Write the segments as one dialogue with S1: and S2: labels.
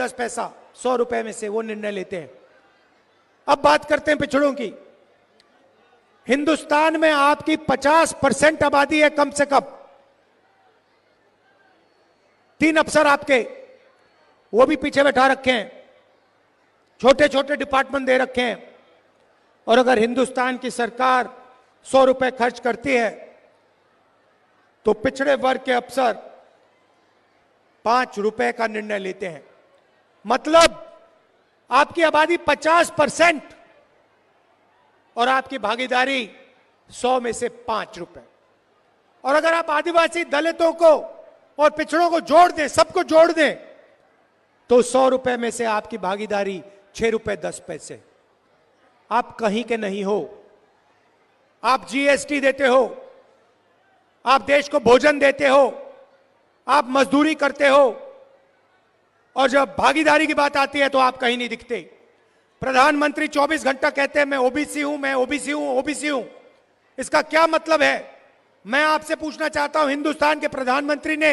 S1: 10 पैसा 100 रुपए में से वो निर्णय लेते हैं। अब बात करते हैं पिछड़ों की। हिंदुस्तान में आपकी 50% आबादी है कम से कम। 3 अफसर आपके वो भी पीछे बैठा रखे हैं, छोटे छोटे डिपार्टमेंट दे रखे हैं। और अगर हिंदुस्तान की सरकार 100 रुपए खर्च करती है तो पिछड़े वर्ग के अफसर 5 रुपए का निर्णय लेते हैं। मतलब आपकी आबादी 50% और आपकी भागीदारी 100 में से 5 रुपए। और अगर आप आदिवासी दलितों को और पिछड़ों को जोड़ दें, सबको जोड़ दें, तो 100 रुपए में से आपकी भागीदारी 6 रुपए 10 पैसे। आप कहीं के नहीं हो। आप जीएसटी देते हो, आप देश को भोजन देते हो, आप मजदूरी करते हो, और जब भागीदारी की बात आती है तो आप कहीं नहीं दिखते। प्रधानमंत्री 24 घंटा कहते हैं मैं ओबीसी हूं, मैं ओबीसी हूं, ओबीसी हूं। इसका क्या मतलब है? मैं आपसे पूछना चाहता हूं, हिंदुस्तान के प्रधानमंत्री ने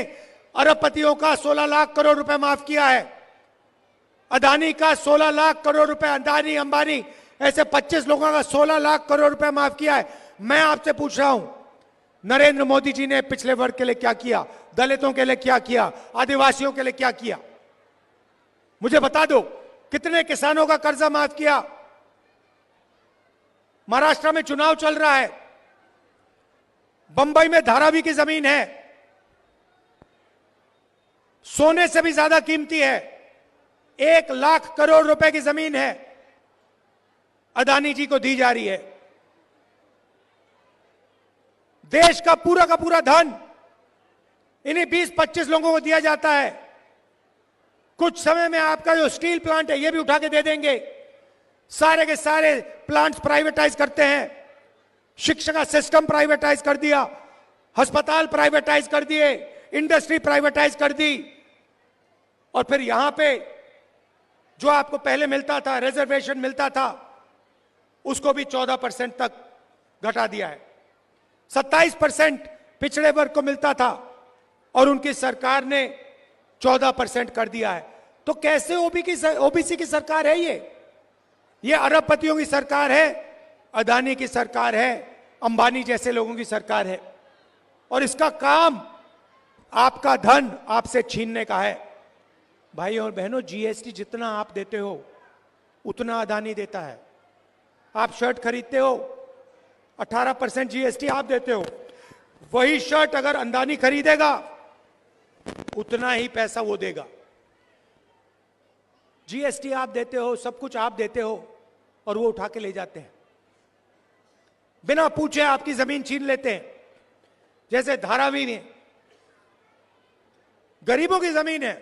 S1: अरबपतियों का 16 लाख करोड़ रुपए माफ किया है, अदानी का 16 लाख करोड़ रुपए, अदानी अंबानी ऐसे 25 लोगों का 16 लाख करोड़ रुपए माफ किया है। मैं आपसे पूछ रहा हूं, नरेंद्र मोदी जी ने पिछले वर्ग के लिए क्या किया, दलितों के लिए क्या किया, आदिवासियों के लिए क्या किया? मुझे बता दो, कितने किसानों का कर्जा माफ किया? महाराष्ट्र में चुनाव चल रहा है, बंबई में धारावी की जमीन है, सोने से भी ज्यादा कीमती है, 1 लाख करोड़ रुपए की जमीन है, अदानी जी को दी जा रही है। देश का पूरा धन इन्हीं 20-25 लोगों को दिया जाता है। कुछ समय में आपका जो स्टील प्लांट है ये भी उठा के दे देंगे। सारे के सारे प्लांट्स प्राइवेटाइज करते हैं, शिक्षा का सिस्टम प्राइवेटाइज कर दिया, अस्पताल प्राइवेटाइज कर दिए, इंडस्ट्री प्राइवेटाइज कर दी, और फिर यहां पे जो आपको पहले मिलता था, रिजर्वेशन मिलता था, उसको भी 14% तक घटा दिया है। 27% पिछड़े वर्ग को मिलता था और उनकी सरकार ने 14% कर दिया है। तो कैसे ओबीसी की सरकार है ये अरबपतियों की सरकार है, अदानी की सरकार है, अंबानी जैसे लोगों की सरकार है। और इसका काम आपका धन आपसे छीनने का है। भाई और बहनों, जीएसटी जितना आप देते हो उतना अदानी देता है। आप शर्ट खरीदते हो, 18% जीएसटी आप देते हो। वही शर्ट अगर अदानी खरीदेगा उतना ही पैसा वो देगा। जीएसटी आप देते हो, सब कुछ आप देते हो, और वो उठा के ले जाते हैं। बिना पूछे आपकी जमीन छीन लेते हैं। जैसे धारावी में गरीबों की जमीन है,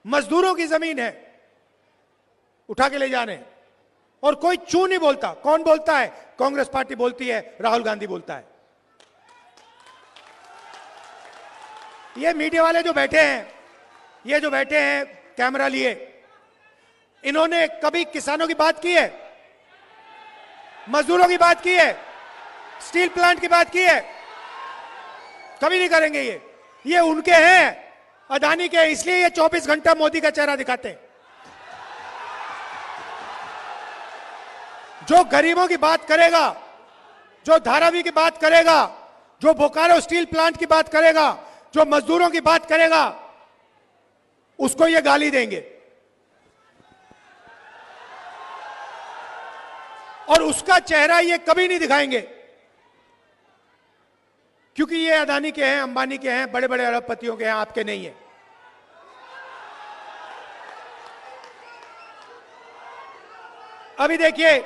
S1: मजदूरों की जमीन है, उठा के ले जाने, और कोई चू नहीं बोलता। कौन बोलता है? कांग्रेस पार्टी बोलती है, राहुल गांधी बोलता है। ये मीडिया वाले जो बैठे हैं, ये जो बैठे हैं कैमरा लिए, इन्होंने कभी किसानों की बात की है, मजदूरों की बात की है, स्टील प्लांट की बात की है? कभी नहीं करेंगे। ये उनके हैं, अदानी के, इसलिए ये 24 घंटा मोदी का चेहरा दिखाते हैं। जो गरीबों की बात करेगा, जो धारावी की बात करेगा, जो बोकारो स्टील प्लांट की बात करेगा, जो मजदूरों की बात करेगा, उसको ये गाली देंगे, और उसका चेहरा ये कभी नहीं दिखाएंगे, क्योंकि ये अदानी के हैं, अंबानी के हैं, बड़े बड़े अरबपतियों के हैं, आपके नहीं है। अभी देखिए,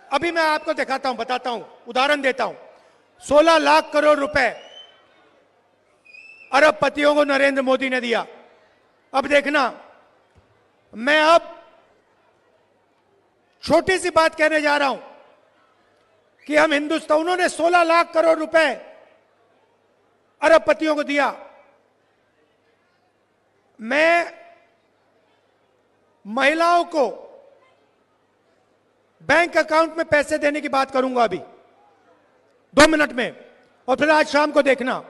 S1: अभी मैं आपको दिखाता हूं, बताता हूं, उदाहरण देता हूं। 16 लाख करोड़ रुपए अरबपतियों को नरेंद्र मोदी ने दिया। अब देखना, मैं अब छोटी सी बात कहने जा रहा हूं कि हम हिंदुस्तान, उन्होंने 16 लाख करोड़ रुपए अरबपतियों को दिया। मैं महिलाओं को बैंक अकाउंट में पैसे देने की बात करूंगा अभी 2 मिनट में, और फिर आज शाम को देखना,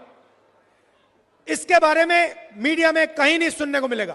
S1: इसके बारे में मीडिया में कहीं नहीं सुनने को मिलेगा।